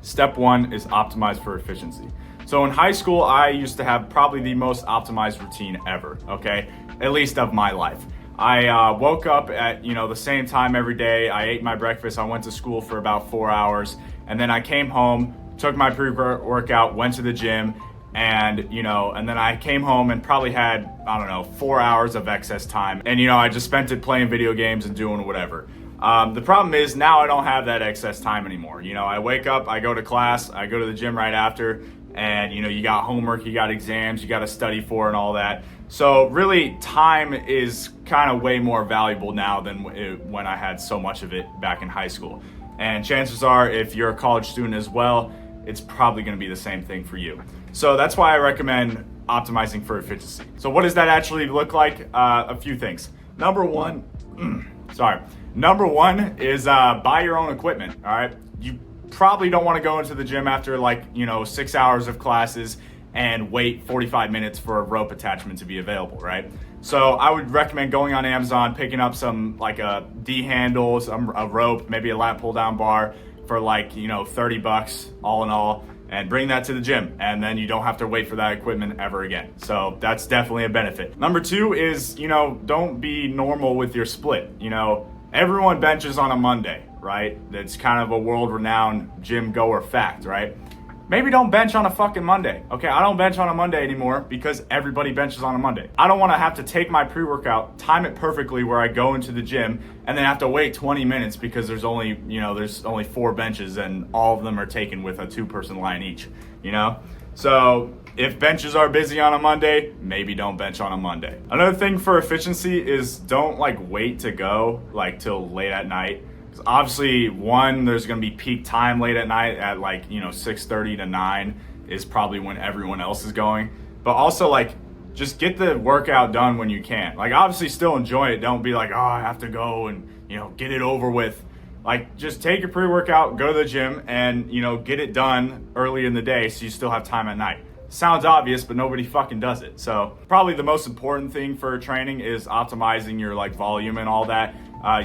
Step one is optimize for efficiency. So in high school, I used to have probably the most optimized routine ever, okay? At least of my life. I woke up at, the same time every day. I ate my breakfast. I went to school for about 4 hours. And then I came home, took my pre-workout, went to the gym, and then I came home and probably had, 4 hours of excess time. And, I just spent it playing video games and doing whatever. The problem is now I don't have that excess time anymore. I wake up, I go to class, I go to the gym right after, and you got homework, you got exams, you got to study for and all that. So really time is kind of way more valuable now than when I had so much of it back in high school. And chances are if you're a college student as well, it's probably going to be the same thing for you. So that's why I recommend optimizing for efficiency. So what does that actually look like? A few things. Number one is buy your own equipment, all right? You probably don't want to go into the gym after 6 hours of classes and wait 45 minutes for a rope attachment to be available, right? So I would recommend going on Amazon, picking up some a D handle, a rope, maybe a lat pull down bar for $30 all in all, and bring that to the gym. And then you don't have to wait for that equipment ever again. So that's definitely a benefit. Number two is, don't be normal with your split. Everyone benches on a Monday, right? That's kind of a world-renowned gym goer fact, right? Maybe don't bench on a fucking Monday. Okay, I don't bench on a Monday anymore because everybody benches on a Monday. I don't want to have to take my pre-workout, time it perfectly where I go into the gym and then have to wait 20 minutes because there's only 4 benches and all of them are taken with a 2-person line each, So if benches are busy on a Monday, maybe don't bench on a Monday. Another thing for efficiency is don't wait to go till late at night. Obviously, there's going to be peak time late at night at 6:30 to 9 is probably when everyone else is going. But also just get the workout done when you can. Obviously still enjoy it. Don't be oh, I have to go and get it over with. Just take your pre-workout, go to the gym, and get it done early in the day so you still have time at night. Sounds obvious, but nobody fucking does it. So probably the most important thing for training is optimizing your volume and all that.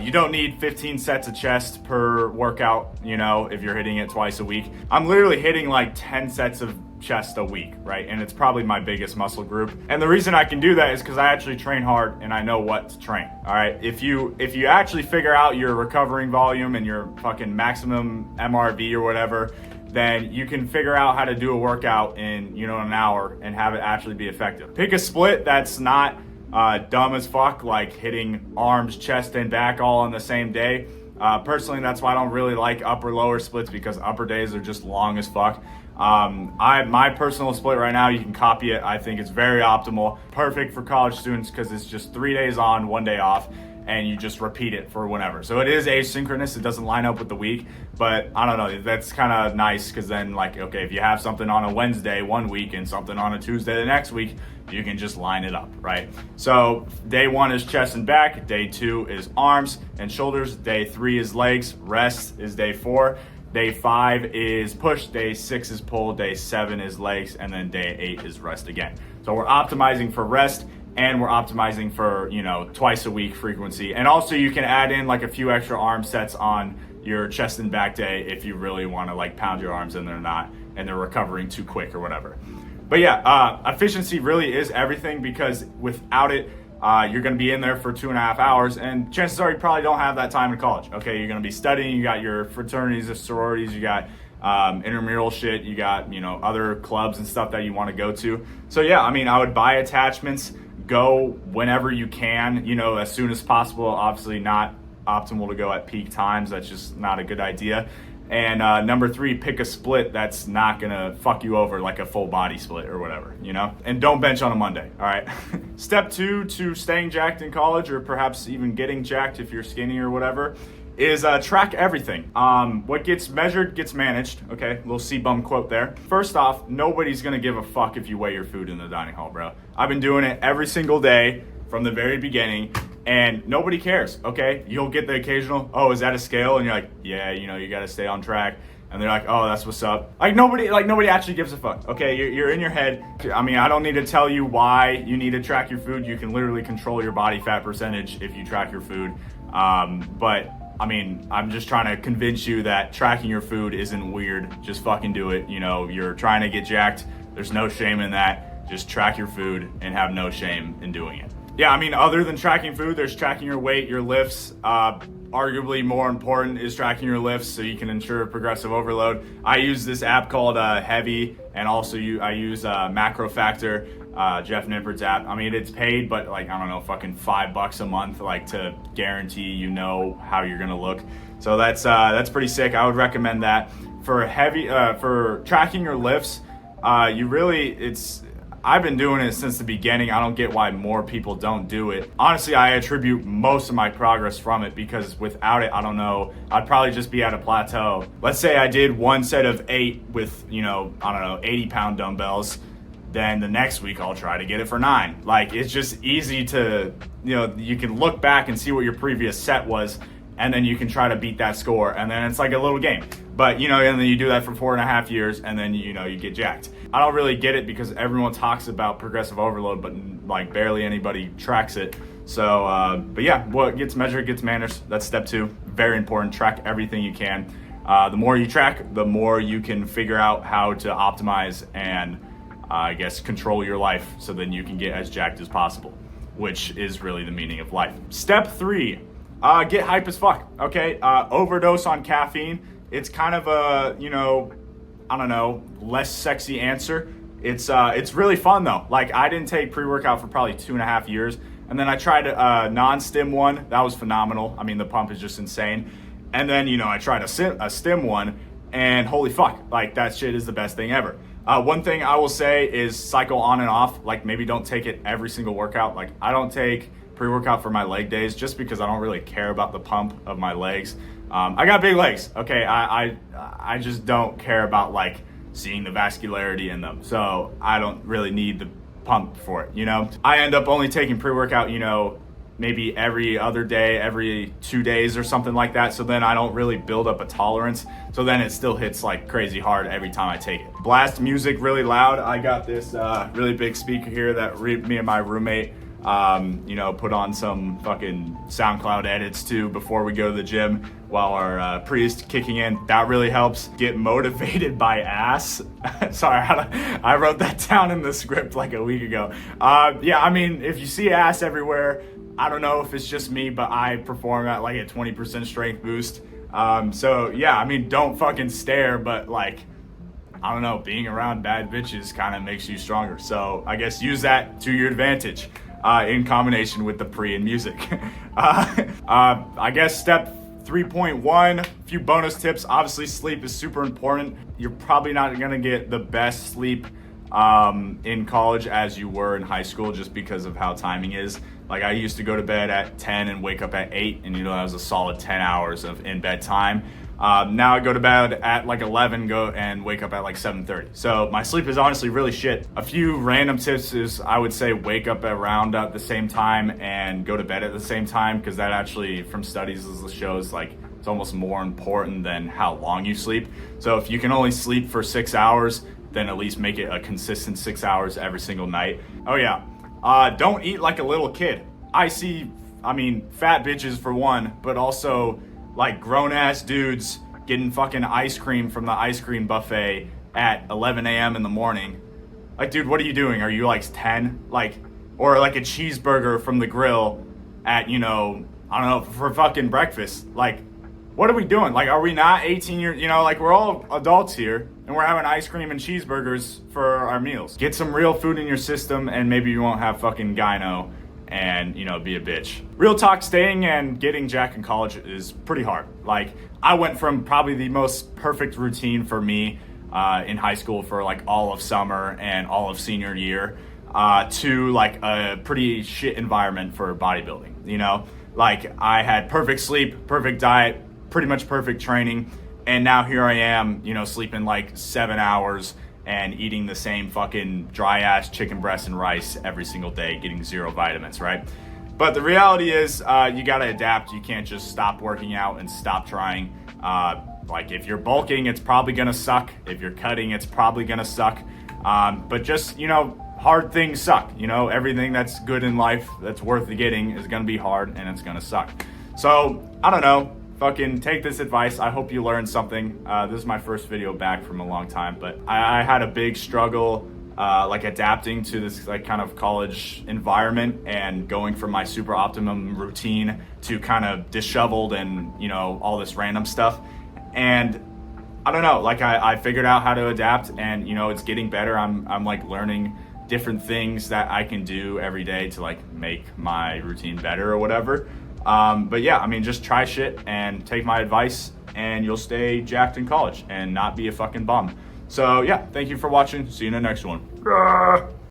You don't need 15 sets of chest per workout, if you're hitting it twice a week. I'm literally hitting 10 sets of chest a week, right? And it's probably my biggest muscle group. And the reason I can do that is because I actually train hard and I know what to train, all right? If you actually figure out your recovering volume and your fucking maximum MRV or whatever, then you can figure out how to do a workout in, an hour and have it actually be effective. Pick a split that's not dumb as fuck, hitting arms, chest, and back all on the same day. Personally, that's why I don't really like upper lower splits because upper days are just long as fuck. My personal split right now, you can copy it. I think it's very optimal, perfect for college students because it's just 3 days on, 1 day off, and you just repeat it for whenever. So it is asynchronous. It doesn't line up with the week, but I don't know. That's kind of nice because then if you have something on a Wednesday one week and something on a Tuesday the next week, you can just line it up, right? So day 1 is chest and back. Day 2 is arms and shoulders. Day 3 is legs. Rest is day 4. Day 5 is push. Day 6 is pull. Day 7 is legs. And then day 8 is rest again. So we're optimizing for rest and we're optimizing for, twice a week frequency. And also you can add in a few extra arm sets on your chest and back day if you really want to pound your arms and they're recovering too quick or whatever. But yeah, efficiency really is everything because without it, you're going to be in there for 2.5 hours and chances are you probably don't have that time in college. Okay, you're going to be studying, you got your fraternities and sororities, you got intramural shit, you got, other clubs and stuff that you want to go to. So yeah, I would buy attachments, go whenever you can, as soon as possible. Obviously not optimal to go at peak times. That's just not a good idea. And number 3, pick a split that's not gonna fuck you over like a full body split or whatever, And don't bench on a Monday, all right? Step 2 to staying jacked in college, or perhaps even getting jacked if you're skinny or whatever, is track everything. What gets measured gets managed, okay? Little C-bum quote there. First off, nobody's gonna give a fuck if you weigh your food in the dining hall, bro. I've been doing it every single day from the very beginning, and nobody cares, okay? You'll get the occasional, oh, is that a scale? And you're like, yeah, you gotta stay on track. And they're like, oh, that's what's up. Nobody actually gives a fuck, okay? You're in your head. I don't need to tell you why you need to track your food. You can literally control your body fat percentage if you track your food. But I mean, I'm just trying to convince you that tracking your food isn't weird. Just fucking do it. You know, you're trying to get jacked. There's no shame in that. Just track your food and have no shame in doing it. Yeah, I mean, other than tracking food, there's tracking your weight, your lifts. Arguably more important is tracking your lifts so you can ensure progressive overload. I use this app called Heavy, and also I use Macro Factor, Jeff Nippard's app. I mean, it's paid, but like, I don't know, fucking $5 a month, like to guarantee you know how you're gonna look. So that's pretty sick. I would recommend that. For for tracking your lifts, I've been doing it since the beginning. I don't get why more people don't do it. Honestly, I attribute most of my progress from it because without it, I don't know, I'd probably just be at a plateau. Let's say I did one set of 8 with, 80-pound dumbbells. Then the next week I'll try to get it for 9. Like, it's just easy to, you can look back and see what your previous set was, and then you can try to beat that score, and then it's like a little game. But, and then you do that for 4.5 years, and then, you get jacked. I don't really get it because everyone talks about progressive overload, but like barely anybody tracks it. So, but yeah, what gets measured gets manners. That's step 2. Very important. Track everything you can. The more you track, the more you can figure out how to optimize and, control your life so then you can get as jacked as possible, which is really the meaning of life. Step 3, get hype as fuck, okay? Overdose on caffeine. It's kind of a, less sexy answer. It's really fun though. Like, I didn't take pre-workout for probably 2.5 years. And then I tried a non-stim one. That was phenomenal. I mean, the pump is just insane. And then, I tried a stim one, and holy fuck, like, that shit is the best thing ever. One thing I will say is cycle on and off. Like, maybe don't take it every single workout. Like, I don't take pre-workout for my leg days just because I don't really care about the pump of my legs. I got big legs, okay? I just don't care about, like, seeing the vascularity in them. So I don't really need the pump for it, I end up only taking pre-workout, maybe every other day, every 2 days or something like that. So then I don't really build up a tolerance. So then it still hits like crazy hard every time I take it. Blast music really loud. I got this really big speaker here that me and my roommate put on some fucking SoundCloud edits too before we go to the gym while our priest kicking in. That really helps. Get motivated by ass. Sorry, I wrote that down in the script like a week ago. I mean, if you see ass everywhere, I don't know if it's just me, but I perform at like a 20% strength boost. Don't fucking stare, but like, I don't know, being around bad bitches kind of makes you stronger. So I guess use that to your advantage. In combination with the pre and music. I guess step 3.1, a few bonus tips. Obviously, sleep is super important. You're probably not gonna get the best sleep in college as you were in high school just because of how timing is. Like, I used to go to bed at 10 and wake up at 8, and that was a solid 10 hours of in-bed time. Now I go to bed at like 11, go and wake up at like 7:30. So my sleep is honestly really shit. A few random tips is I would say wake up around at the same time and go to bed at the same time, because that actually, from studies, shows like it's almost more important than how long you sleep. So if you can only sleep for 6 hours, then at least make it a consistent 6 hours every single night. Oh yeah, don't eat like a little kid. Fat bitches for one, but also like grown-ass dudes getting fucking ice cream from the ice cream buffet at 11 a.m. in the morning. Like, dude, what are you doing? Are you like 10? Like, or like a cheeseburger from the grill at, for fucking breakfast. Like, what are we doing? Like, are we not 18 years, we're all adults here and we're having ice cream and cheeseburgers for our meals. Get some real food in your system and maybe you won't have fucking gyno and, be a bitch. Real talk, staying and getting jacked in college is pretty hard. Like, I went from probably the most perfect routine for me in high school for like all of summer and all of senior year to like a pretty shit environment for bodybuilding, Like, I had perfect sleep, perfect diet, pretty much perfect training, and now here I am, sleeping like 7 hours and eating the same fucking dry ass chicken breast and rice every single day, getting 0 vitamins, right? But the reality is you gotta adapt. You can't just stop working out and stop trying. Like, if you're bulking, it's probably gonna suck. If you're cutting, it's probably gonna suck. But just, hard things suck. Everything that's good in life that's worth the getting is gonna be hard and it's gonna suck. So, I don't know. fucking take this advice. I hope you learned something. This is my first video back from a long time, but I had a big struggle like adapting to this like kind of college environment and going from my super optimum routine to kind of disheveled and, you know, all this random stuff. And I don't know, like I figured out how to adapt, and, you know, it's getting better. I'm like learning different things that I can do every day to like make my routine better or whatever. But yeah, I mean, just try shit and take my advice, and you'll stay jacked in college and not be a fucking bum. So yeah, thank you for watching. See you in the next one.